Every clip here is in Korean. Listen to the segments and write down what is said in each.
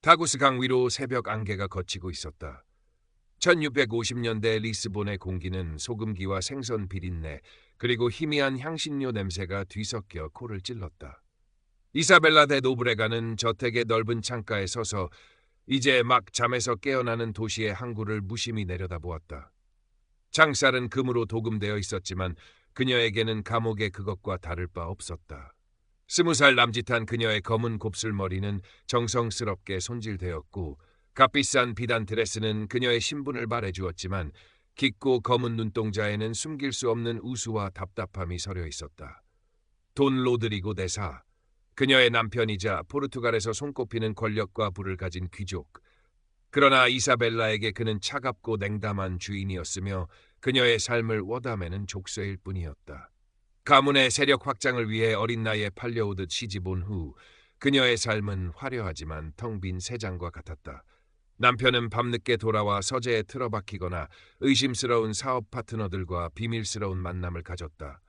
타구스 강 위로 새벽 안개가 걷히고 있었다. 1650년대 리스본의 공기는 소금기와 생선 비린내 그리고 희미한 향신료 냄새가 뒤섞여 코를 찔렀다. 이사벨라 데 노브레가는 저택의 넓은 창가에 서서 이제 막 잠에서 깨어나는 도시의 항구를 무심히 내려다보았다. 창살은 금으로 도금되어 있었지만 그녀에게는 감옥의 그것과 다를 바 없었다. 20살 남짓한 그녀의 검은 곱슬머리는 정성스럽게 손질되었고 값비싼 비단 드레스는 그녀의 신분을 말해주었지만 깊고 검은 눈동자에는 숨길 수 없는 우수와 답답함이 서려 있었다. 돈 로드리고 대사, 그녀의 남편이자 포르투갈에서 손꼽히는 권력과 부를 가진 귀족. 그러나 이사벨라에게 그는 차갑고 냉담한 주인이었으며 그녀의 삶을 워담에는 족쇄일 뿐이었다. 가문의 세력 확장을 위해 어린 나이에 팔려오듯 시집 온 후 그녀의 삶은 화려하지만 텅 빈 새장과 같았다. 남편은 밤늦게 돌아와 서재에 틀어박히거나 의심스러운 사업 파트너들과 비밀스러운 만남을 가졌다.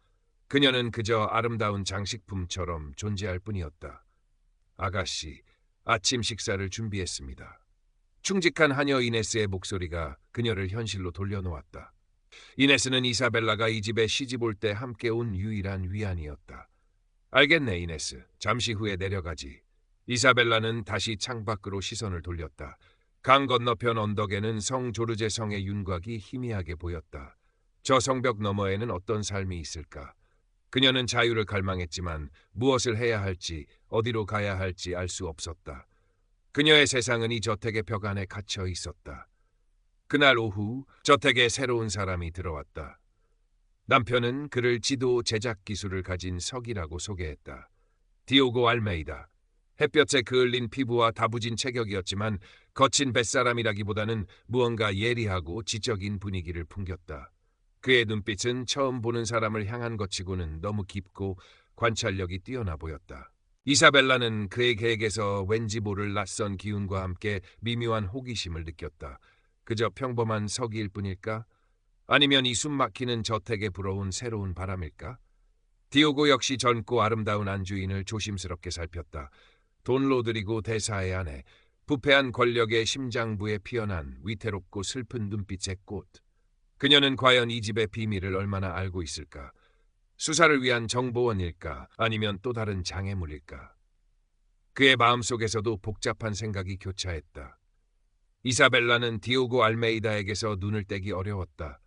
그녀는 그저 아름다운 장식품처럼 존재할 뿐이었다. 아가씨, 아침 식사를 준비했습니다. 충직한 하녀 이네스의 목소리가 그녀를 현실로 돌려놓았다. 이네스는 이사벨라가 이 집에 시집 올 때 함께 온 유일한 위안이었다. 알겠네, 이네스. 잠시 후에 내려가지. 이사벨라는 다시 창밖으로 시선을 돌렸다. 강 건너편 언덕에는 성 조르제 성의 윤곽이 희미하게 보였다. 저 성벽 너머에는 어떤 삶이 있을까? 그녀는 자유를 갈망했지만 무엇을 해야 할지, 어디로 가야 할지 알 수 없었다. 그녀의 세상은 이 저택의 벽 안에 갇혀 있었다. 그날 오후 저택에 새로운 사람이 들어왔다. 남편은 그를 지도 제작 기술을 가진 석이라고 소개했다. 디오고 알메이다. 햇볕에 그을린 피부와 다부진 체격이었지만 거친 뱃사람이라기보다는 무언가 예리하고 지적인 분위기를 풍겼다. 그의 눈빛은 처음 보는 사람을 향한 것치고는 너무 깊고 관찰력이 뛰어나 보였다. 이사벨라는 그의 계획에서 왠지 모를 낯선 기운과 함께 미묘한 호기심을 느꼈다. 그저 평범한 서기일 뿐일까? 아니면 이 숨막히는 저택에 불어온 새로운 바람일까? 디오고 역시 젊고 아름다운 안주인을 조심스럽게 살폈다. 돈 로드리고 대사의 아내, 부패한 권력의 심장부에 피어난 위태롭고 슬픈 눈빛의 꽃. 그녀는 과연 이 집의 비밀을 얼마나 알고 있을까? 수사를 위한 정보원일까? 아니면 또 다른 장애물일까? 그의 마음속에서도 복잡한 생각이 교차했다. 이사벨라는 디오고 알메이다에게서 눈을 떼기 어려웠다.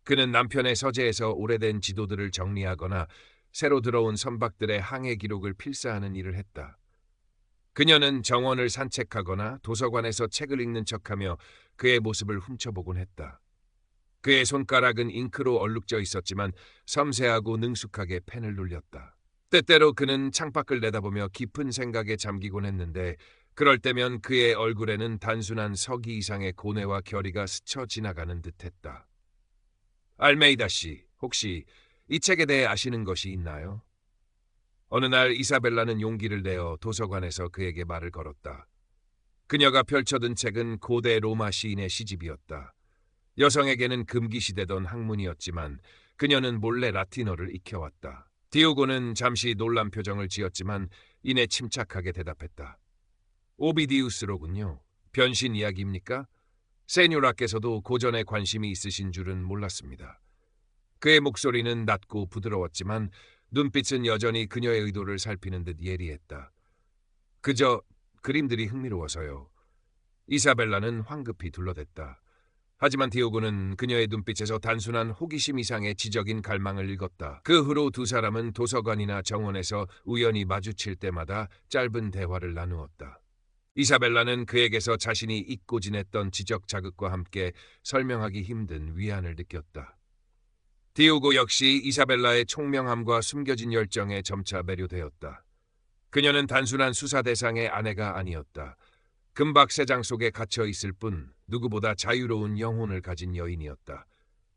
그는 남편의 서재에서 오래된 지도들을 정리하거나 새로 들어온 선박들의 항해 기록을 필사하는 일을 했다. 그녀는 정원을 산책하거나 도서관에서 책을 읽는 척하며 그의 모습을 훔쳐보곤 했다. 그의 손가락은 잉크로 얼룩져 있었지만 섬세하고 능숙하게 펜을 눌렸다. 때때로 그는 창밖을 내다보며 깊은 생각에 잠기곤 했는데 그럴 때면 그의 얼굴에는 단순한 서기 이상의 고뇌와 결의가 스쳐 지나가는 듯했다. 알메이다 씨, 혹시 이 책에 대해 아시는 것이 있나요? 어느 날 이사벨라는 용기를 내어 도서관에서 그에게 말을 걸었다. 그녀가 펼쳐든 책은 고대 로마 시인의 시집이었다. 여성에게는 금기시되던 학문이었지만 그녀는 몰래 라틴어를 익혀왔다. 디오고는 잠시 놀란 표정을 지었지만 이내 침착하게 대답했다. 오비디우스로군요. 변신 이야기입니까? 세뇨라께서도 고전에 관심이 있으신 줄은 몰랐습니다. 그의 목소리는 낮고 부드러웠지만 눈빛은 여전히 그녀의 의도를 살피는 듯 예리했다. 그저 그림들이 흥미로워서요. 이사벨라는 황급히 둘러댔다. 하지만 디오고는 그녀의 눈빛에서 단순한 호기심 이상의 지적인 갈망을 읽었다. 그 후로 두 사람은 도서관이나 정원에서 우연히 마주칠 때마다 짧은 대화를 나누었다. 이사벨라는 그에게서 자신이 잊고 지냈던 지적 자극과 함께 설명하기 힘든 위안을 느꼈다. 디오고 역시 이사벨라의 총명함과 숨겨진 열정에 점차 매료되었다. 그녀는 단순한 수사 대상의 아내가 아니었다. 금박 새장 속에 갇혀 있을 뿐 누구보다 자유로운 영혼을 가진 여인이었다.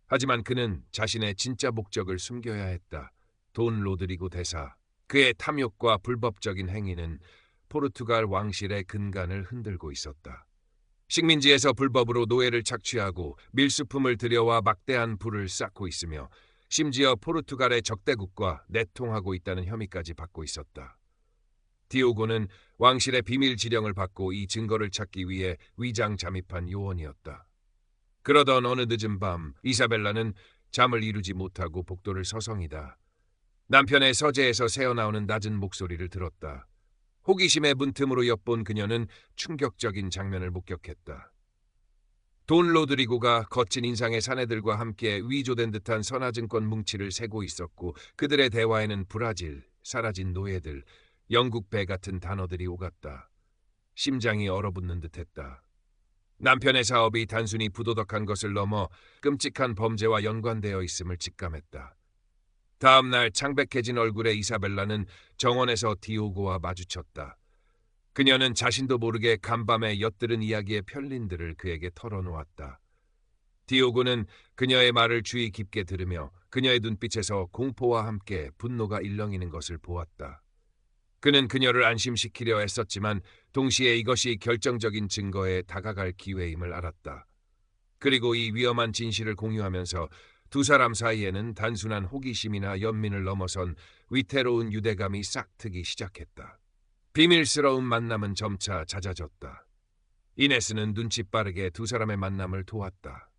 하지만 그는 자신의 진짜 목적을 숨겨야 했다. 돈 로드리고 대사. 그의 탐욕과 불법적인 행위는 포르투갈 왕실의 근간을 흔들고 있었다. 식민지에서 불법으로 노예를 착취하고 밀수품을 들여와 막대한 부를 쌓고 있으며 심지어 포르투갈의 적대국과 내통하고 있다는 혐의까지 받고 있었다. 디오고는 왕실의 비밀 지령을 받고 이 증거를 찾기 위해 위장 잠입한 요원이었다. 그러던 어느 늦은 밤 이사벨라는 잠을 이루지 못하고 복도를 서성이다 남편의 서재에서 새어나오는 낮은 목소리를 들었다. 호기심의 문틈으로 엿본 그녀는 충격적인 장면을 목격했다. 돈 로드리고가 거친 인상의 사내들과 함께 위조된 듯한 선화증권 뭉치를 세고 있었고 그들의 대화에는 브라질, 사라진 노예들, 영국 배 같은 단어들이 오갔다. 심장이 얼어붙는 듯했다. 남편의 사업이 단순히 부도덕한 것을 넘어 끔찍한 범죄와 연관되어 있음을 직감했다. 다음 날 창백해진 얼굴의 이사벨라는 정원에서 디오고와 마주쳤다. 그녀는 자신도 모르게 간밤에 엿들은 이야기의 편린들을 그에게 털어놓았다. 디오고는 그녀의 말을 주의 깊게 들으며 그녀의 눈빛에서 공포와 함께 분노가 일렁이는 것을 보았다. 그는 그녀를 안심시키려 애썼지만 동시에 이것이 결정적인 증거에 다가갈 기회임을 알았다. 그리고 이 위험한 진실을 공유하면서 두 사람 사이에는 단순한 호기심이나 연민을 넘어선 위태로운 유대감이 싹트기 시작했다. 비밀스러운 만남은 점차 잦아졌다. 이네스는 눈치 빠르게 두 사람의 만남을 도왔다.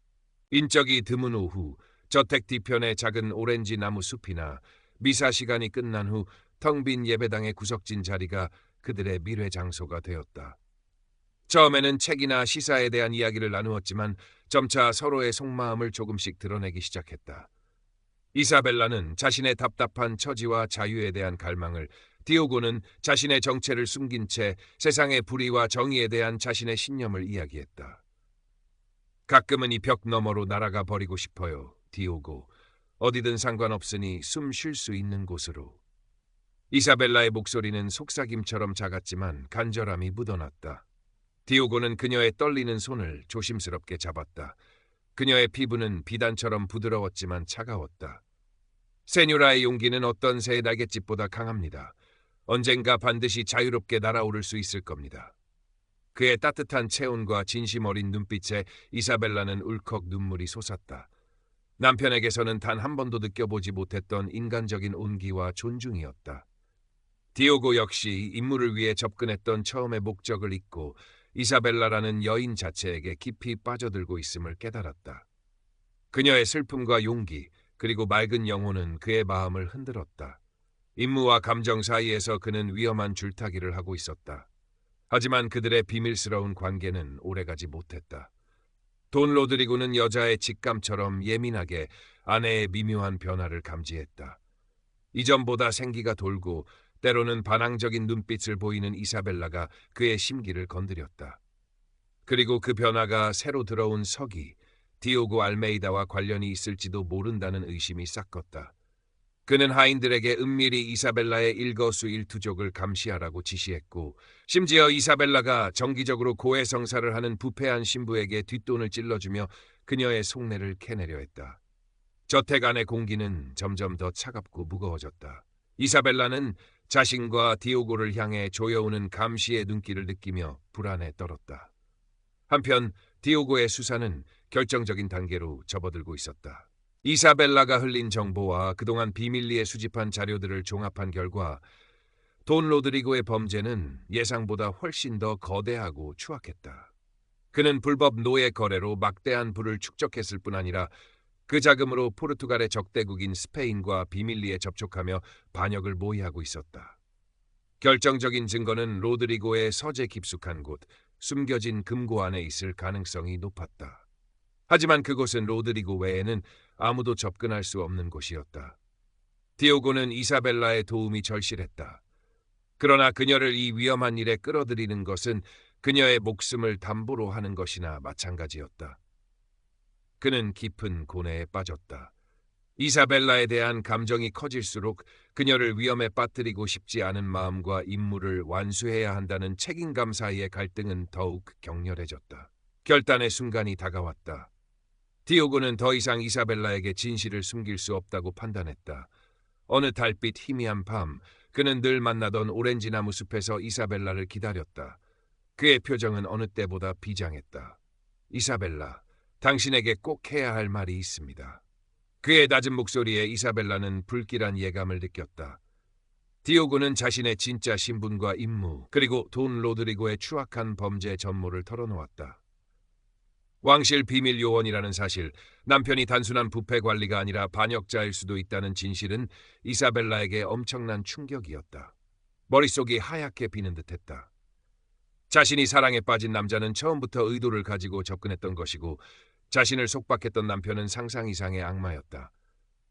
인적이 드문 오후 저택 뒤편의 작은 오렌지 나무 숲이나 미사 시간이 끝난 후 텅 빈 예배당의 구석진 자리가 그들의 밀회 장소가 되었다. 처음에는 책이나 시사에 대한 이야기를 나누었지만 점차 서로의 속마음을 조금씩 드러내기 시작했다. 이사벨라는 자신의 답답한 처지와 자유에 대한 갈망을, 디오고는 자신의 정체를 숨긴 채 세상의 불의와 정의에 대한 자신의 신념을 이야기했다. 가끔은 이 벽 너머로 날아가 버리고 싶어요, 디오고. 어디든 상관없으니 숨 쉴 수 있는 곳으로. 이사벨라의 목소리는 속삭임처럼 작았지만 간절함이 묻어났다. 디오고는 그녀의 떨리는 손을 조심스럽게 잡았다. 그녀의 피부는 비단처럼 부드러웠지만 차가웠다. 세뇨라의 용기는 어떤 새의 날갯짓보다 강합니다. 언젠가 반드시 자유롭게 날아오를 수 있을 겁니다. 그의 따뜻한 체온과 진심 어린 눈빛에 이사벨라는 울컥 눈물이 솟았다. 남편에게서는 단 한 번도 느껴보지 못했던 인간적인 온기와 존중이었다. 디오고 역시 임무를 위해 접근했던 처음의 목적을 잊고 이사벨라라는 여인 자체에게 깊이 빠져들고 있음을 깨달았다. 그녀의 슬픔과 용기, 그리고 맑은 영혼은 그의 마음을 흔들었다. 임무와 감정 사이에서 그는 위험한 줄타기를 하고 있었다. 하지만 그들의 비밀스러운 관계는 오래가지 못했다. 돈 로드리고는 여자의 직감처럼 예민하게 아내의 미묘한 변화를 감지했다. 이전보다 생기가 돌고 때로는 반항적인 눈빛을 보이는 이사벨라가 그의 심기를 건드렸다. 그리고 그 변화가 새로 들어온 서기, 디오고 알메이다와 관련이 있을지도 모른다는 의심이 싹컸다. 그는 하인들에게 은밀히 이사벨라의 일거수일투족을 감시하라고 지시했고, 심지어 이사벨라가 정기적으로 고해성사를 하는 부패한 신부에게 뒷돈을 찔러주며 그녀의 속내를 캐내려 했다. 저택 안의 공기는 점점 더 차갑고 무거워졌다. 이사벨라는 자신과 디오고를 향해 조여오는 감시의 눈길을 느끼며 불안에 떨었다. 한편 디오고의 수사는 결정적인 단계로 접어들고 있었다. 이사벨라가 흘린 정보와 그동안 비밀리에 수집한 자료들을 종합한 결과 돈 로드리고의 범죄는 예상보다 훨씬 더 거대하고 추악했다. 그는 불법 노예 거래로 막대한 부를 축적했을 뿐 아니라 그 자금으로 포르투갈의 적대국인 스페인과 비밀리에 접촉하며 반역을 모의하고 있었다. 결정적인 증거는 로드리고의 서재 깊숙한 곳, 숨겨진 금고 안에 있을 가능성이 높았다. 하지만 그곳은 로드리고 외에는 아무도 접근할 수 없는 곳이었다. 디오고는 이사벨라의 도움이 절실했다. 그러나 그녀를 이 위험한 일에 끌어들이는 것은 그녀의 목숨을 담보로 하는 것이나 마찬가지였다. 그는 깊은 고뇌에 빠졌다. 이사벨라에 대한 감정이 커질수록 그녀를 위험에 빠뜨리고 싶지 않은 마음과 임무를 완수해야 한다는 책임감 사이의 갈등은 더욱 격렬해졌다. 결단의 순간이 다가왔다. 디오고는 더 이상 이사벨라에게 진실을 숨길 수 없다고 판단했다. 어느 달빛 희미한 밤, 그는 늘 만나던 오렌지나무 숲에서 이사벨라를 기다렸다. 그의 표정은 어느 때보다 비장했다. 이사벨라, 당신에게 꼭 해야 할 말이 있습니다. 그의 낮은 목소리에 이사벨라는 불길한 예감을 느꼈다. 디오고는 자신의 진짜 신분과 임무, 그리고 돈 로드리고의 추악한 범죄 전모를 털어놓았다. 왕실 비밀 요원이라는 사실, 남편이 단순한 부패 관리가 아니라 반역자일 수도 있다는 진실은 이사벨라에게 엄청난 충격이었다. 머릿속이 하얗게 비는 듯했다. 자신이 사랑에 빠진 남자는 처음부터 의도를 가지고 접근했던 것이고, 자신을 속박했던 남편은 상상 이상의 악마였다.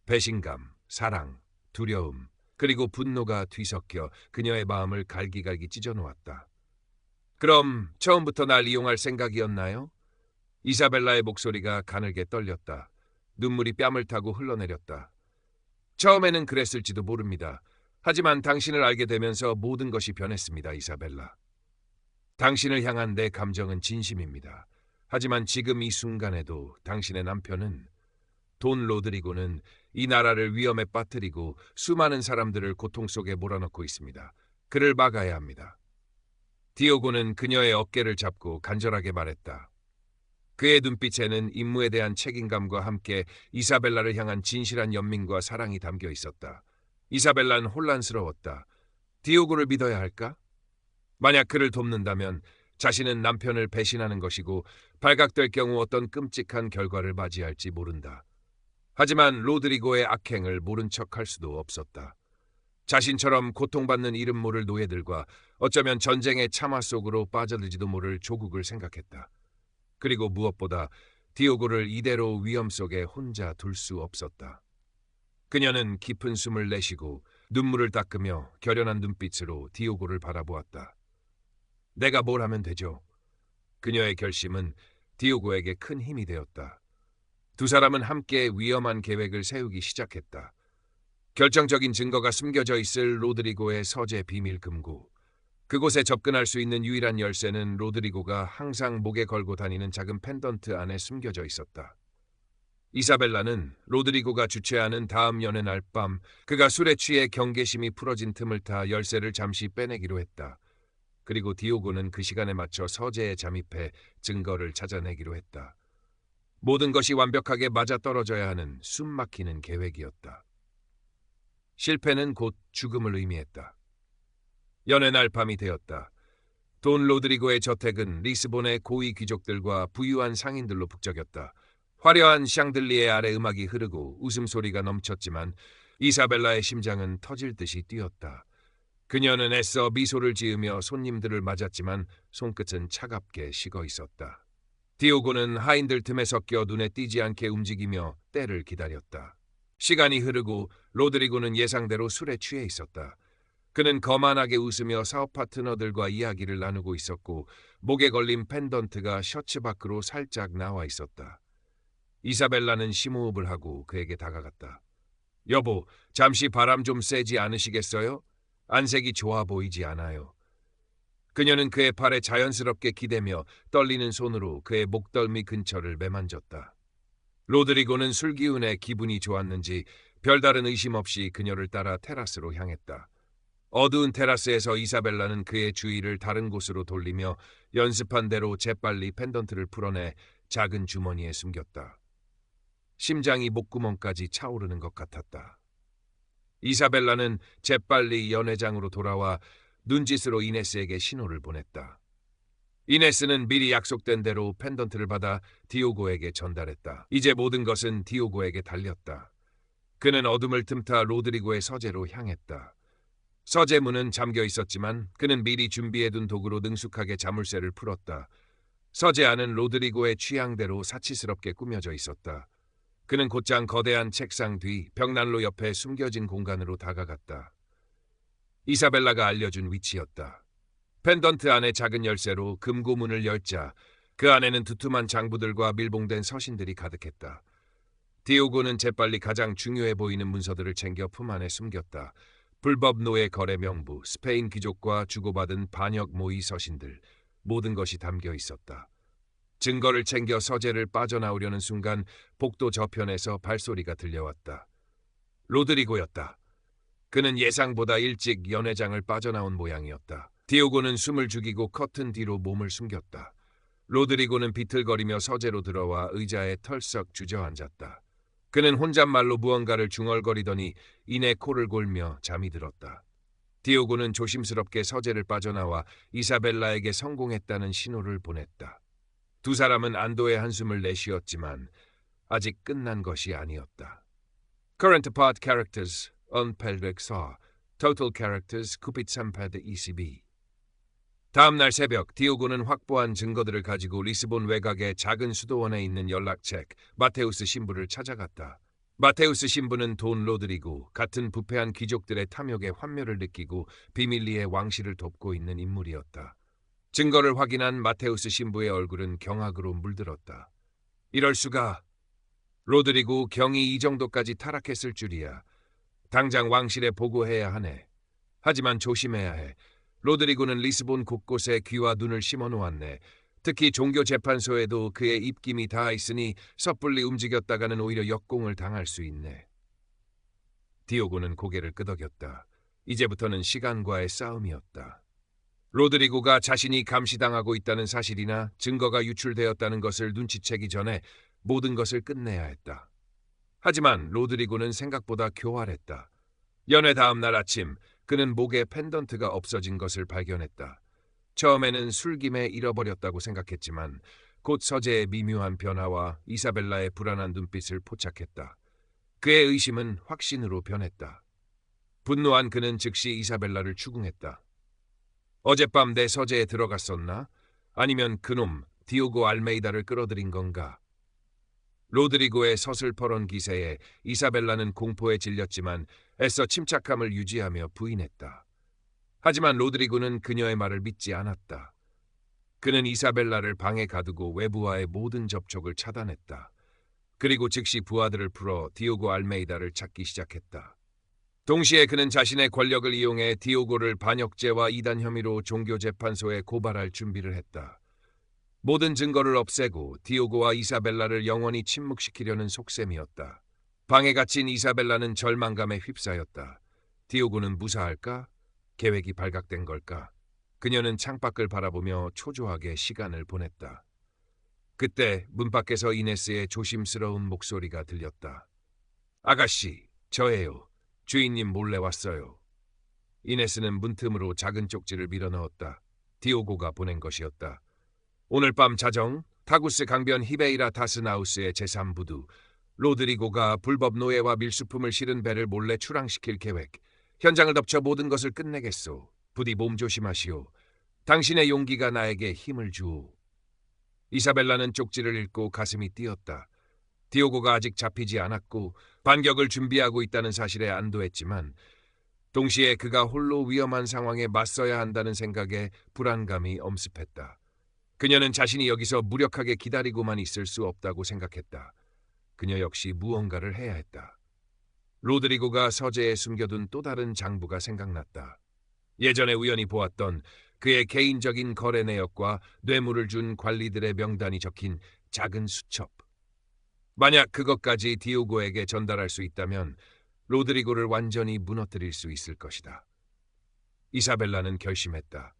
배신감, 사랑, 두려움, 그리고 분노가 뒤섞여 그녀의 마음을 갈기갈기 찢어놓았다. 그럼 처음부터 날 이용할 생각이었나요? 이사벨라의 목소리가 가늘게 떨렸다. 눈물이 뺨을 타고 흘러내렸다. 처음에는 그랬을지도 모릅니다. 하지만 당신을 알게 되면서 모든 것이 변했습니다, 이사벨라. 당신을 향한 내 감정은 진심입니다. 하지만 지금 이 순간에도 당신의 남편은, 돈 로드리고는 이 나라를 위험에 빠뜨리고 수많은 사람들을 고통 속에 몰아넣고 있습니다. 그를 막아야 합니다. 디오고는 그녀의 어깨를 잡고 간절하게 말했다. 그의 눈빛에는 임무에 대한 책임감과 함께 이사벨라를 향한 진실한 연민과 사랑이 담겨 있었다. 이사벨라는 혼란스러웠다. 디오고를 믿어야 할까? 만약 그를 돕는다면 자신은 남편을 배신하는 것이고 발각될 경우 어떤 끔찍한 결과를 맞이할지 모른다. 하지만 로드리고의 악행을 모른 척할 수도 없었다. 자신처럼 고통받는 이름 모를 노예들과 어쩌면 전쟁의 참화 속으로 빠져들지도 모를 조국을 생각했다. 그리고 무엇보다 디오고를 이대로 위험 속에 혼자 둘 수 없었다. 그녀는 깊은 숨을 내쉬고 눈물을 닦으며 결연한 눈빛으로 디오고를 바라보았다. 내가 뭘 하면 되죠? 그녀의 결심은 디오고에게 큰 힘이 되었다. 두 사람은 함께 위험한 계획을 세우기 시작했다. 결정적인 증거가 숨겨져 있을 로드리고의 서재 비밀 금고. 그곳에 접근할 수 있는 유일한 열쇠는 로드리고가 항상 목에 걸고 다니는 작은 펜던트 안에 숨겨져 있었다. 이사벨라는 로드리고가 주최하는 다음 연애 날 밤 그가 술에 취해 경계심이 풀어진 틈을 타 열쇠를 잠시 빼내기로 했다. 그리고 디오고는 그 시간에 맞춰 서재에 잠입해 증거를 찾아내기로 했다. 모든 것이 완벽하게 맞아떨어져야 하는 숨막히는 계획이었다. 실패는 곧 죽음을 의미했다. 연애 날 밤이 되었다. 돈 로드리고의 저택은 리스본의 고위 귀족들과 부유한 상인들로 북적였다. 화려한 샹들리에 아래 음악이 흐르고 웃음소리가 넘쳤지만 이사벨라의 심장은 터질 듯이 뛰었다. 그녀는 애써 미소를 지으며 손님들을 맞았지만 손끝은 차갑게 식어 있었다. 디오고는 하인들 틈에 섞여 눈에 띄지 않게 움직이며 때를 기다렸다. 시간이 흐르고 로드리고는 예상대로 술에 취해 있었다. 그는 거만하게 웃으며 사업 파트너들과 이야기를 나누고 있었고 목에 걸린 펜던트가 셔츠 밖으로 살짝 나와 있었다. 이사벨라는 심호흡을 하고 그에게 다가갔다. 여보, 잠시 바람 좀 쐬지 않으시겠어요? 안색이 좋아 보이지 않아요. 그녀는 그의 팔에 자연스럽게 기대며 떨리는 손으로 그의 목덜미 근처를 매만졌다. 로드리고는 술 기운에 기분이 좋았는지 별다른 의심 없이 그녀를 따라 테라스로 향했다. 어두운 테라스에서 이사벨라는 그의 주의를 다른 곳으로 돌리며 연습한 대로 재빨리 펜던트를 풀어내 작은 주머니에 숨겼다. 심장이 목구멍까지 차오르는 것 같았다. 이사벨라는 재빨리 연회장으로 돌아와 눈짓으로 이네스에게 신호를 보냈다. 이네스는 미리 약속된 대로 펜던트를 받아 디오고에게 전달했다. 이제 모든 것은 디오고에게 달렸다. 그는 어둠을 틈타 로드리고의 서재로 향했다. 서재 문은 잠겨 있었지만 그는 미리 준비해둔 도구로 능숙하게 자물쇠를 풀었다. 서재 안은 로드리고의 취향대로 사치스럽게 꾸며져 있었다. 그는 곧장 거대한 책상 뒤 벽난로 옆에 숨겨진 공간으로 다가갔다. 이사벨라가 알려준 위치였다. 펜던트 안의 작은 열쇠로 금고문을 열자 그 안에는 두툼한 장부들과 밀봉된 서신들이 가득했다. 디오고는 재빨리 가장 중요해 보이는 문서들을 챙겨 품 안에 숨겼다. 불법 노예 거래 명부, 스페인 귀족과 주고받은 반역 모의 서신들, 모든 것이 담겨 있었다. 증거를 챙겨 서재를 빠져나오려는 순간 복도 저편에서 발소리가 들려왔다. 로드리고였다. 그는 예상보다 일찍 연회장을 빠져나온 모양이었다. 디오고는 숨을 죽이고 커튼 뒤로 몸을 숨겼다. 로드리고는 비틀거리며 서재로 들어와 의자에 털썩 주저앉았다. 그는 혼잣말로 무언가를 중얼거리더니 이내 코를 골며 잠이 들었다. 디오고는 조심스럽게 서재를 빠져나와 이사벨라에게 성공했다는 신호를 보냈다. 두 사람은 안도의 한숨을 내쉬었지만 아직 끝난 것이 아니었다. Current Part Characters 언펠렉 4 Total Characters 93패드 22. 다음 날 새벽 디오고는 확보한 증거들을 가지고 리스본 외곽의 작은 수도원에 있는 연락책 마테우스 신부를 찾아갔다. 마테우스 신부는 돈 로드리고 같은 부패한 귀족들의 탐욕에 환멸을 느끼고 비밀리에 왕실을 돕고 있는 인물이었다. 증거를 확인한 마테우스 신부의 얼굴은 경악으로 물들었다. 이럴 수가. 로드리고 경이 이 정도까지 타락했을 줄이야. 당장 왕실에 보고해야 하네. 하지만 조심해야 해. 로드리고는 리스본 곳곳에 귀와 눈을 심어 놓았네. 특히 종교재판소에도 그의 입김이 닿아 있으니 섣불리 움직였다가는 오히려 역공을 당할 수 있네. 디오고는 고개를 끄덕였다. 이제부터는 시간과의 싸움이었다. 로드리고가 자신이 감시당하고 있다는 사실이나 증거가 유출되었다는 것을 눈치채기 전에 모든 것을 끝내야 했다. 하지만 로드리고는 생각보다 교활했다. 연회 다음 날 아침 그는 목에 펜던트가 없어진 것을 발견했다. 처음에는 술김에 잃어버렸다고 생각했지만 곧 서재의 미묘한 변화와 이사벨라의 불안한 눈빛을 포착했다. 그의 의심은 확신으로 변했다. 분노한 그는 즉시 이사벨라를 추궁했다. 어젯밤 내 서재에 들어갔었나? 아니면 그놈 디오고 알메이다를 끌어들인 건가? 로드리고의 서슬퍼런 기세에 이사벨라는 공포에 질렸지만 애써 침착함을 유지하며 부인했다. 하지만 로드리고는 그녀의 말을 믿지 않았다. 그는 이사벨라를 방에 가두고 외부와의 모든 접촉을 차단했다. 그리고 즉시 부하들을 풀어 디오고 알메이다를 찾기 시작했다. 동시에 그는 자신의 권력을 이용해 디오고를 반역죄와 이단 혐의로 종교재판소에 고발할 준비를 했다. 모든 증거를 없애고 디오고와 이사벨라를 영원히 침묵시키려는 속셈이었다. 방에 갇힌 이사벨라는 절망감에 휩싸였다. 디오고는 무사할까? 계획이 발각된 걸까? 그녀는 창밖을 바라보며 초조하게 시간을 보냈다. 그때 문 밖에서 이네스의 조심스러운 목소리가 들렸다. 아가씨, 저예요. 주인님 몰래 왔어요. 이네스는 문틈으로 작은 쪽지를 밀어넣었다. 디오고가 보낸 것이었다. 오늘 밤 자정, 타구스 강변 히베이라 다스나우스의 제3부두 로드리고가 불법 노예와 밀수품을 실은 배를 몰래 출항시킬 계획. 현장을 덮쳐 모든 것을 끝내겠소. 부디 몸 조심하시오. 당신의 용기가 나에게 힘을 주오. 이사벨라는 쪽지를 읽고 가슴이 뛰었다. 디오고가 아직 잡히지 않았고 반격을 준비하고 있다는 사실에 안도했지만 동시에 그가 홀로 위험한 상황에 맞서야 한다는 생각에 불안감이 엄습했다. 그녀는 자신이 여기서 무력하게 기다리고만 있을 수 없다고 생각했다. 그녀 역시 무언가를 해야 했다. 로드리고가 서재에 숨겨둔 또 다른 장부가 생각났다. 예전에 우연히 보았던 그의 개인적인 거래 내역과 뇌물을 준 관리들의 명단이 적힌 작은 수첩. 만약 그것까지 디오고에게 전달할 수 있다면 로드리고를 완전히 무너뜨릴 수 있을 것이다. 이사벨라는 결심했다.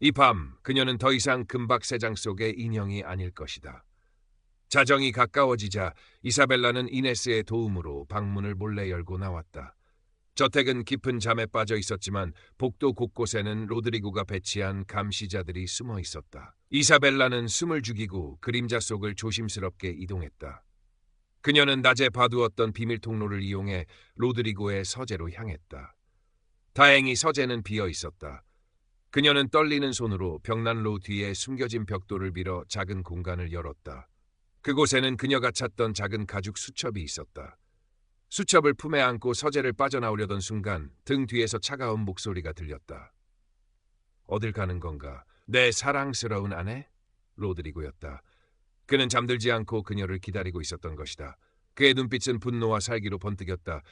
이 밤 그녀는 더 이상 금박세장 속의 인형이 아닐 것이다. 자정이 가까워지자 이사벨라는 이네스의 도움으로 방문을 몰래 열고 나왔다. 저택은 깊은 잠에 빠져 있었지만 복도 곳곳에는 로드리고가 배치한 감시자들이 숨어 있었다. 이사벨라는 숨을 죽이고 그림자 속을 조심스럽게 이동했다. 그녀는 낮에 봐두었던 비밀 통로를 이용해 로드리고의 서재로 향했다. 다행히 서재는 비어 있었다. 그녀는 떨리는 손으로 벽난로 뒤에 숨겨진 벽돌을 밀어 작은 공간을 열었다. 그곳에는 그녀가 찾던 작은 가죽 수첩이 있었다. 수첩을 품에 안고 서재를 빠져나오려던 순간 등 뒤에서 차가운 목소리가 들렸다. 어딜 가는 건가? 내 사랑스러운 아내? 로드리고였다. 그는 잠들지 않고 그녀를 기다리고 있었던 것이다. 그의 눈빛은 분노와 살기로 번뜩였다.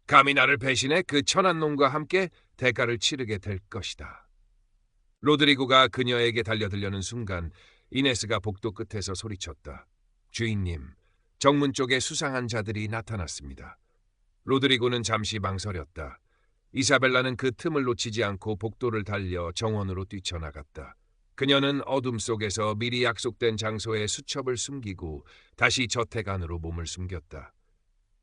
감히 나를 배신해 그 천한 놈과 함께 대가를 치르게 될 것이다. 로드리고가 그녀에게 달려들려는 순간 이네스가 복도 끝에서 소리쳤다. 주인님, 정문 쪽에 수상한 자들이 나타났습니다. 로드리고는 잠시 망설였다. 이사벨라는 그 틈을 놓치지 않고 복도를 달려 정원으로 뛰쳐나갔다. 그녀는 어둠 속에서 미리 약속된 장소에 수첩을 숨기고 다시 저택 안으로 몸을 숨겼다.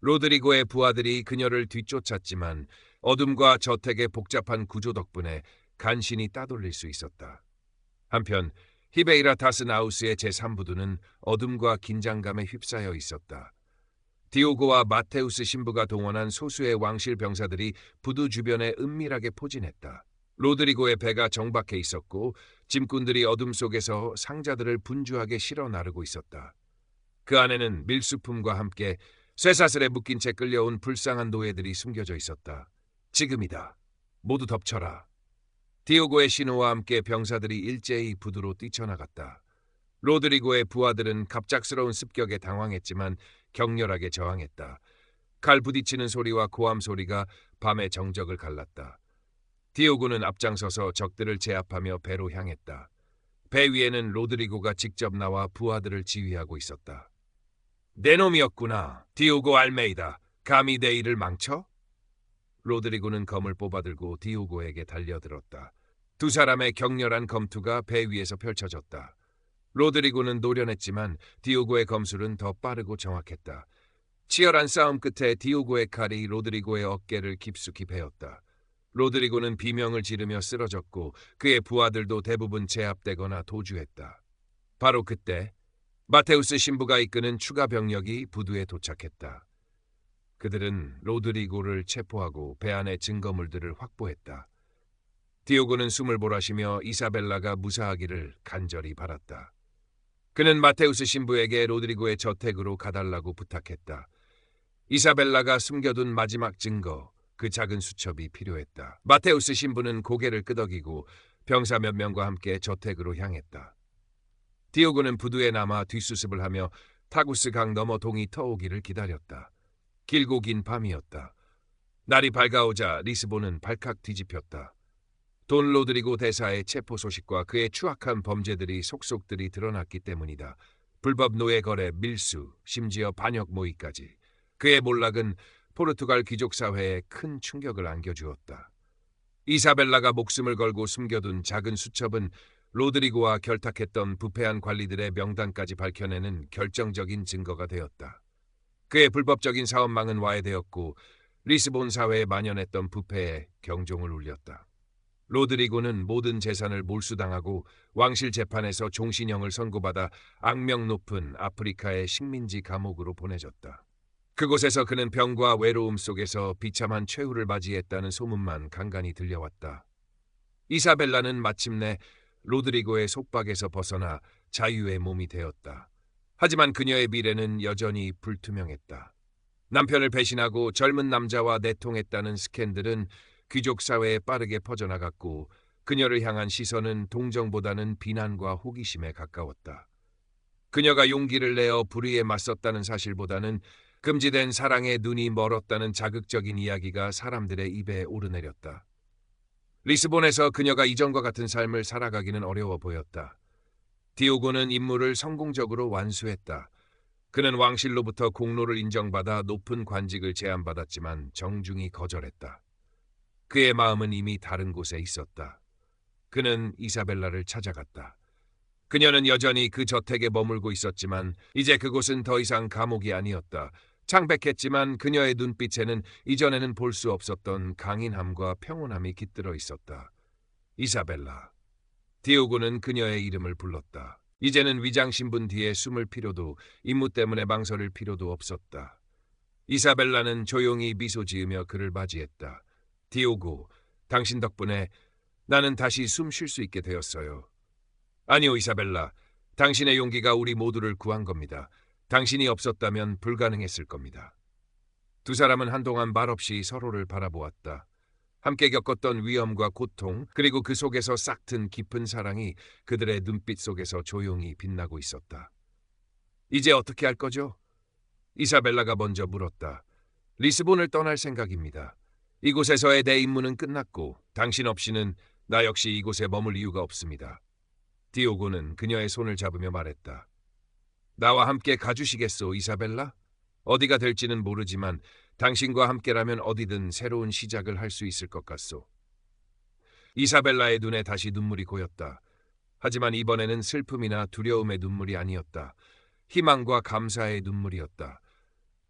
로드리고의 부하들이 그녀를 뒤쫓았지만 어둠과 저택의 복잡한 구조 덕분에 간신히 따돌릴 수 있었다. 한편 히베이라 타스나우스의 제3부두는 어둠과 긴장감에 휩싸여 있었다. 디오고와 마테우스 신부가 동원한 소수의 왕실 병사들이 부두 주변에 은밀하게 포진했다. 로드리고의 배가 정박해 있었고 짐꾼들이 어둠 속에서 상자들을 분주하게 실어 나르고 있었다. 그 안에는 밀수품과 함께 쇠사슬에 묶인 채 끌려온 불쌍한 노예들이 숨겨져 있었다. 지금이다. 모두 덮쳐라. 디오고의 신호와 함께 병사들이 일제히 부두로 뛰쳐나갔다. 로드리고의 부하들은 갑작스러운 습격에 당황했지만 격렬하게 저항했다. 칼 부딪히는 소리와 고함 소리가 밤의 정적을 갈랐다. 디오고는 앞장서서 적들을 제압하며 배로 향했다. 배 위에는 로드리고가 직접 나와 부하들을 지휘하고 있었다. 내 놈이었구나. 디오고 알메이다. 감히 내 일을 망쳐? 로드리고는 검을 뽑아들고 디오고에게 달려들었다. 두 사람의 격렬한 검투가 배 위에서 펼쳐졌다. 로드리고는 노련했지만 디오고의 검술은 더 빠르고 정확했다. 치열한 싸움 끝에 디오고의 칼이 로드리고의 어깨를 깊숙이 베었다. 로드리고는 비명을 지르며 쓰러졌고 그의 부하들도 대부분 제압되거나 도주했다. 바로 그때 마테우스 신부가 이끄는 추가 병력이 부두에 도착했다. 그들은 로드리고를 체포하고 배 안의 증거물들을 확보했다. 디오고는 숨을 몰아쉬며 이사벨라가 무사하기를 간절히 바랐다. 그는 마테우스 신부에게 로드리고의 저택으로 가달라고 부탁했다. 이사벨라가 숨겨둔 마지막 증거, 그 작은 수첩이 필요했다. 마테우스 신부는 고개를 끄덕이고 병사 몇 명과 함께 저택으로 향했다. 디오고는 부두에 남아 뒷수습을 하며 타구스 강 너머 동이 터오기를 기다렸다. 길고 긴 밤이었다. 날이 밝아오자 리스본은 발칵 뒤집혔다. 돈 로드리고 대사의 체포 소식과 그의 추악한 범죄들이 속속들이 드러났기 때문이다. 불법 노예 거래, 밀수, 심지어 반역 모의까지. 그의 몰락은 포르투갈 귀족 사회에 큰 충격을 안겨주었다. 이사벨라가 목숨을 걸고 숨겨둔 작은 수첩은 로드리고와 결탁했던 부패한 관리들의 명단까지 밝혀내는 결정적인 증거가 되었다. 그의 불법적인 사업망은 와해되었고 리스본 사회에 만연했던 부패에 경종을 울렸다. 로드리고는 모든 재산을 몰수당하고 왕실 재판에서 종신형을 선고받아 악명 높은 아프리카의 식민지 감옥으로 보내졌다. 그곳에서 그는 병과 외로움 속에서 비참한 최후를 맞이했다는 소문만 간간히 들려왔다. 이사벨라는 마침내 로드리고의 속박에서 벗어나 자유의 몸이 되었다. 하지만 그녀의 미래는 여전히 불투명했다. 남편을 배신하고 젊은 남자와 내통했다는 스캔들은 귀족 사회에 빠르게 퍼져나갔고 그녀를 향한 시선은 동정보다는 비난과 호기심에 가까웠다. 그녀가 용기를 내어 불의에 맞섰다는 사실보다는 금지된 사랑에 눈이 멀었다는 자극적인 이야기가 사람들의 입에 오르내렸다. 리스본에서 그녀가 이전과 같은 삶을 살아가기는 어려워 보였다. 디오고는 임무를 성공적으로 완수했다. 그는 왕실로부터 공로를 인정받아 높은 관직을 제안받았지만 정중히 거절했다. 그의 마음은 이미 다른 곳에 있었다. 그는 이사벨라를 찾아갔다. 그녀는 여전히 그 저택에 머물고 있었지만 이제 그곳은 더 이상 감옥이 아니었다. 창백했지만 그녀의 눈빛에는 이전에는 볼 수 없었던 강인함과 평온함이 깃들어 있었다. 이사벨라. 디오고는 그녀의 이름을 불렀다. 이제는 위장 신분 뒤에 숨을 필요도 임무 때문에 망설일 필요도 없었다. 이사벨라는 조용히 미소 지으며 그를 맞이했다. 디오고, 당신 덕분에 나는 다시 숨 쉴 수 있게 되었어요. 아니요, 이사벨라. 당신의 용기가 우리 모두를 구한 겁니다. 당신이 없었다면 불가능했을 겁니다. 두 사람은 한동안 말없이 서로를 바라보았다. 함께 겪었던 위험과 고통, 그리고 그 속에서 싹튼 깊은 사랑이 그들의 눈빛 속에서 조용히 빛나고 있었다. 이제 어떻게 할 거죠? 이사벨라가 먼저 물었다. 리스본을 떠날 생각입니다. 이곳에서의 내 임무는 끝났고 당신 없이는 나 역시 이곳에 머물 이유가 없습니다. 디오고는 그녀의 손을 잡으며 말했다. 나와 함께 가주시겠소, 이사벨라? 어디가 될지는 모르지만 당신과 함께라면 어디든 새로운 시작을 할 수 있을 것 같소. 이사벨라의 눈에 다시 눈물이 고였다. 하지만 이번에는 슬픔이나 두려움의 눈물이 아니었다. 희망과 감사의 눈물이었다.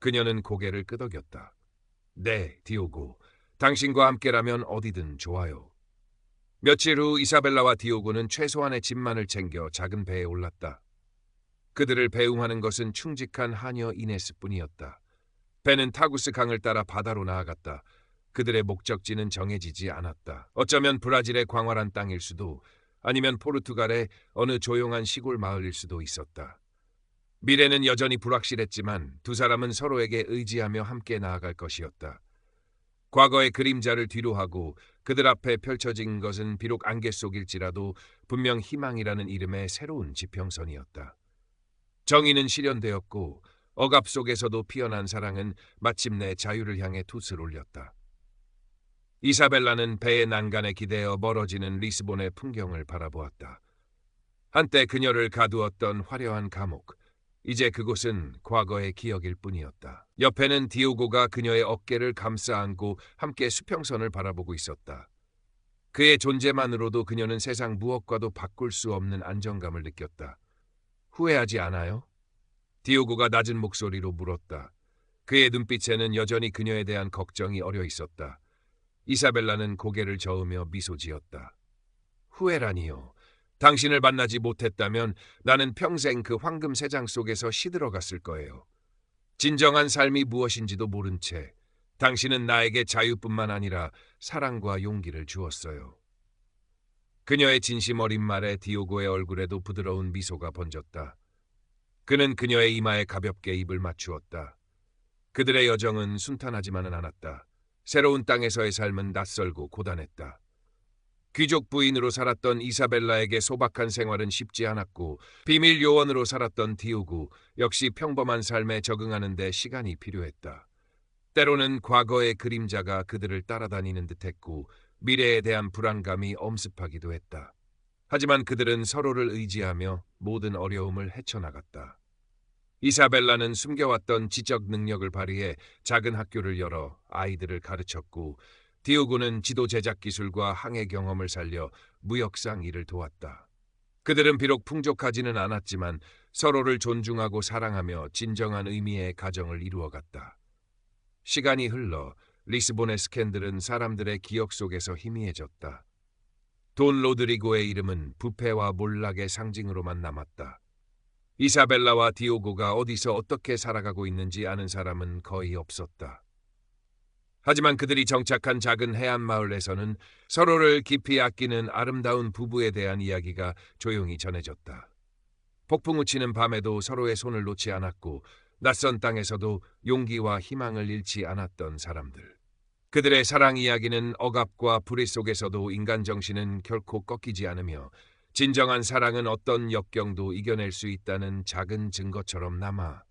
그녀는 고개를 끄덕였다. 네, 디오고. 당신과 함께라면 어디든 좋아요. 며칠 후 이사벨라와 디오고는 최소한의 짐만을 챙겨 작은 배에 올랐다. 그들을 배웅하는 것은 충직한 하녀 이네스뿐이었다. 배는 타구스 강을 따라 바다로 나아갔다. 그들의 목적지는 정해지지 않았다. 어쩌면 브라질의 광활한 땅일 수도, 아니면 포르투갈의 어느 조용한 시골 마을일 수도 있었다. 미래는 여전히 불확실했지만 두 사람은 서로에게 의지하며 함께 나아갈 것이었다. 과거의 그림자를 뒤로하고 그들 앞에 펼쳐진 것은 비록 안개 속일지라도 분명 희망이라는 이름의 새로운 지평선이었다. 정의는 실현되었고 억압 속에서도 피어난 사랑은 마침내 자유를 향해 돛을 올렸다. 이사벨라는 배의 난간에 기대어 멀어지는 리스본의 풍경을 바라보았다. 한때 그녀를 가두었던 화려한 감옥, 이제 그곳은 과거의 기억일 뿐이었다. 옆에는 디오고가 그녀의 어깨를 감싸 안고 함께 수평선을 바라보고 있었다. 그의 존재만으로도 그녀는 세상 무엇과도 바꿀 수 없는 안정감을 느꼈다. 후회하지 않아요? 디오고가 낮은 목소리로 물었다. 그의 눈빛에는 여전히 그녀에 대한 걱정이 어려 있었다. 이사벨라는 고개를 저으며 미소 지었다. 후회라니요. 당신을 만나지 못했다면 나는 평생 그 황금 세장 속에서 시들어갔을 거예요. 진정한 삶이 무엇인지도 모른 채 당신은 나에게 자유뿐만 아니라 사랑과 용기를 주었어요. 그녀의 진심 어린 말에 디오고의 얼굴에도 부드러운 미소가 번졌다. 그는 그녀의 이마에 가볍게 입을 맞추었다. 그들의 여정은 순탄하지만은 않았다. 새로운 땅에서의 삶은 낯설고 고단했다. 귀족 부인으로 살았던 이사벨라에게 소박한 생활은 쉽지 않았고 비밀 요원으로 살았던 디오고 역시 평범한 삶에 적응하는 데 시간이 필요했다. 때로는 과거의 그림자가 그들을 따라다니는 듯했고 미래에 대한 불안감이 엄습하기도 했다. 하지만 그들은 서로를 의지하며 모든 어려움을 헤쳐나갔다. 이사벨라는 숨겨왔던 지적 능력을 발휘해 작은 학교를 열어 아이들을 가르쳤고 디오고는 지도 제작 기술과 항해 경험을 살려 무역상 일을 도왔다. 그들은 비록 풍족하지는 않았지만 서로를 존중하고 사랑하며 진정한 의미의 가정을 이루어갔다. 시간이 흘러 리스본의 스캔들은 사람들의 기억 속에서 희미해졌다. 돈 로드리고의 이름은 부패와 몰락의 상징으로만 남았다. 이사벨라와 디오고가 어디서 어떻게 살아가고 있는지 아는 사람은 거의 없었다. 하지만 그들이 정착한 작은 해안 마을에서는 서로를 깊이 아끼는 아름다운 부부에 대한 이야기가 조용히 전해졌다. 폭풍우 치는 밤에도 서로의 손을 놓지 않았고 낯선 땅에서도 용기와 희망을 잃지 않았던 사람들. 그들의 사랑 이야기는 억압과 불의 속에서도 인간 정신은 결코 꺾이지 않으며 진정한 사랑은 어떤 역경도 이겨낼 수 있다는 작은 증거처럼 남아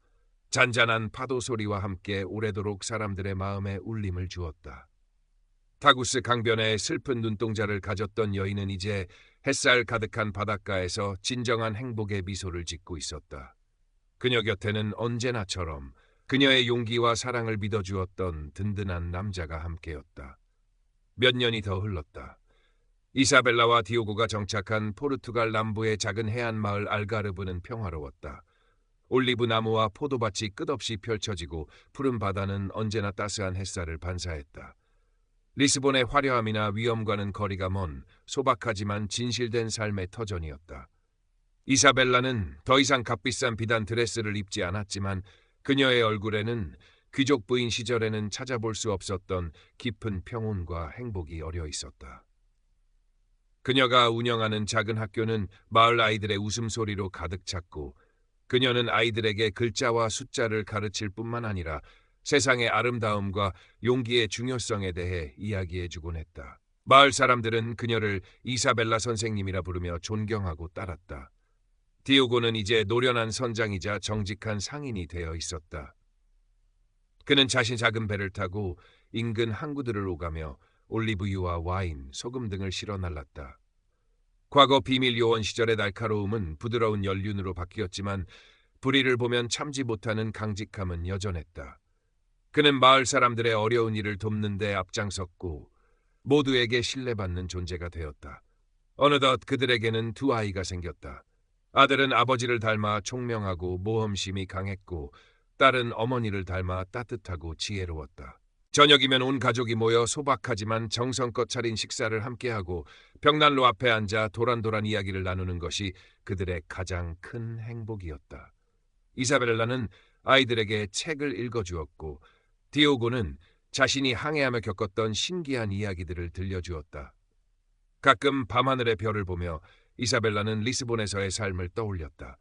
잔잔한 파도 소리와 함께 오래도록 사람들의 마음에 울림을 주었다. 타구스 강변에 슬픈 눈동자를 가졌던 여인은 이제 햇살 가득한 바닷가에서 진정한 행복의 미소를 짓고 있었다. 그녀 곁에는 언제나처럼 그녀의 용기와 사랑을 믿어주었던 든든한 남자가 함께였다. 몇 년이 더 흘렀다. 이사벨라와 디오고가 정착한 포르투갈 남부의 작은 해안 마을 알가르브는 평화로웠다. 올리브 나무와 포도밭이 끝없이 펼쳐지고 푸른 바다는 언제나 따스한 햇살을 반사했다. 리스본의 화려함이나 위엄과는 거리가 먼 소박하지만 진실된 삶의 터전이었다. 이사벨라는 더 이상 값비싼 비단 드레스를 입지 않았지만 그녀의 얼굴에는 귀족 부인 시절에는 찾아볼 수 없었던 깊은 평온과 행복이 어려 있었다. 그녀가 운영하는 작은 학교는 마을 아이들의 웃음소리로 가득 찼고 그녀는 아이들에게 글자와 숫자를 가르칠 뿐만 아니라 세상의 아름다움과 용기의 중요성에 대해 이야기해주곤 했다. 마을 사람들은 그녀를 이사벨라 선생님이라 부르며 존경하고 따랐다. 디오고는 이제 노련한 선장이자 정직한 상인이 되어 있었다. 그는 자신 작은 배를 타고 인근 항구들을 오가며 올리브유와 와인, 소금 등을 실어 날랐다. 과거 비밀 요원 시절의 날카로움은 부드러운 연륜으로 바뀌었지만 불의를 보면 참지 못하는 강직함은 여전했다. 그는 마을 사람들의 어려운 일을 돕는 데 앞장섰고 모두에게 신뢰받는 존재가 되었다. 어느덧 그들에게는 두 아이가 생겼다. 아들은 아버지를 닮아 총명하고 모험심이 강했고 딸은 어머니를 닮아 따뜻하고 지혜로웠다. 저녁이면 온 가족이 모여 소박하지만 정성껏 차린 식사를 함께하고 벽난로 앞에 앉아 도란도란 이야기를 나누는 것이 그들의 가장 큰 행복이었다. 이사벨라는 아이들에게 책을 읽어주었고 디오고는 자신이 항해하며 겪었던 신기한 이야기들을 들려주었다. 가끔 밤하늘의 별을 보며 이사벨라는 리스본에서의 삶을 떠올렸다.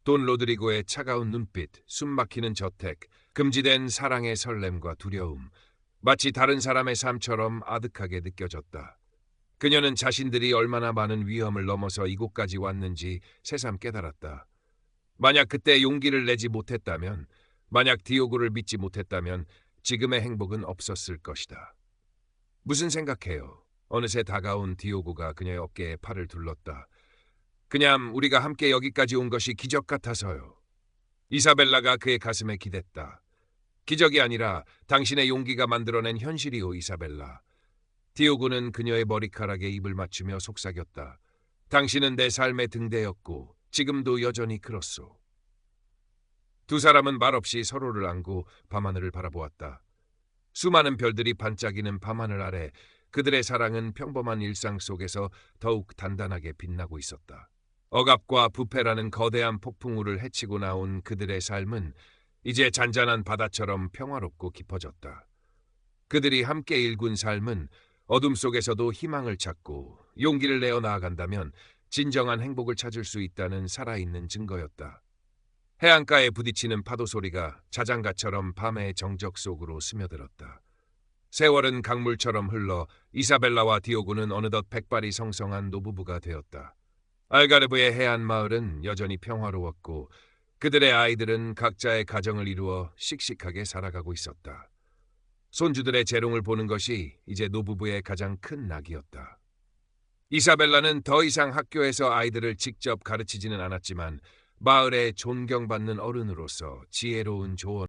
돈 로드리고의 차가운 눈빛, 숨막히는 저택, 금지된 사랑의 설렘과 두려움, 마치 다른 사람의 삶처럼 아득하게 느껴졌다. 그녀는 자신들이 얼마나 많은 위험을 넘어서 이곳까지 왔는지 새삼 깨달았다. 만약 그때 용기를 내지 못했다면, 만약 디오고를 믿지 못했다면 지금의 행복은 없었을 것이다. 무슨 생각해요? 어느새 다가온 디오고가 그녀의 어깨에 팔을 둘렀다. 그냥 우리가 함께 여기까지 온 것이 기적 같아서요. 이사벨라가 그의 가슴에 기댔다. 기적이 아니라 당신의 용기가 만들어낸 현실이오, 이사벨라. 디오고는 그녀의 머리카락에 입을 맞추며 속삭였다. 당신은 내 삶의 등대였고 지금도 여전히 그렇소. 두 사람은 말없이 서로를 안고 밤하늘을 바라보았다. 수많은 별들이 반짝이는 밤하늘 아래 그들의 사랑은 평범한 일상 속에서 더욱 단단하게 빛나고 있었다. 억압과 부패라는 거대한 폭풍우를 헤치고 나온 그들의 삶은 이제 잔잔한 바다처럼 평화롭고 깊어졌다. 그들이 함께 일군 삶은 어둠 속에서도 희망을 찾고 용기를 내어 나아간다면 진정한 행복을 찾을 수 있다는 살아있는 증거였다. 해안가에 부딪히는 파도 소리가 자장가처럼 밤의 정적 속으로 스며들었다. 세월은 강물처럼 흘러 이사벨라와 디오고는 어느덧 백발이 성성한 노부부가 되었다. 알가르브의 해안 마을은 여전히 평화로웠고 그들의 아이들은 각자의 가정을 이루어 씩씩하게 살아가고 있었다. 손주들의 재롱을 보는 것이 이제 노부부의 가장 큰 낙이었다. 이사벨라는 더 이상 학교에서 아이들을 직접 가르치지는 않았지만 마을의 존경받는 어른으로서 지혜로운 조언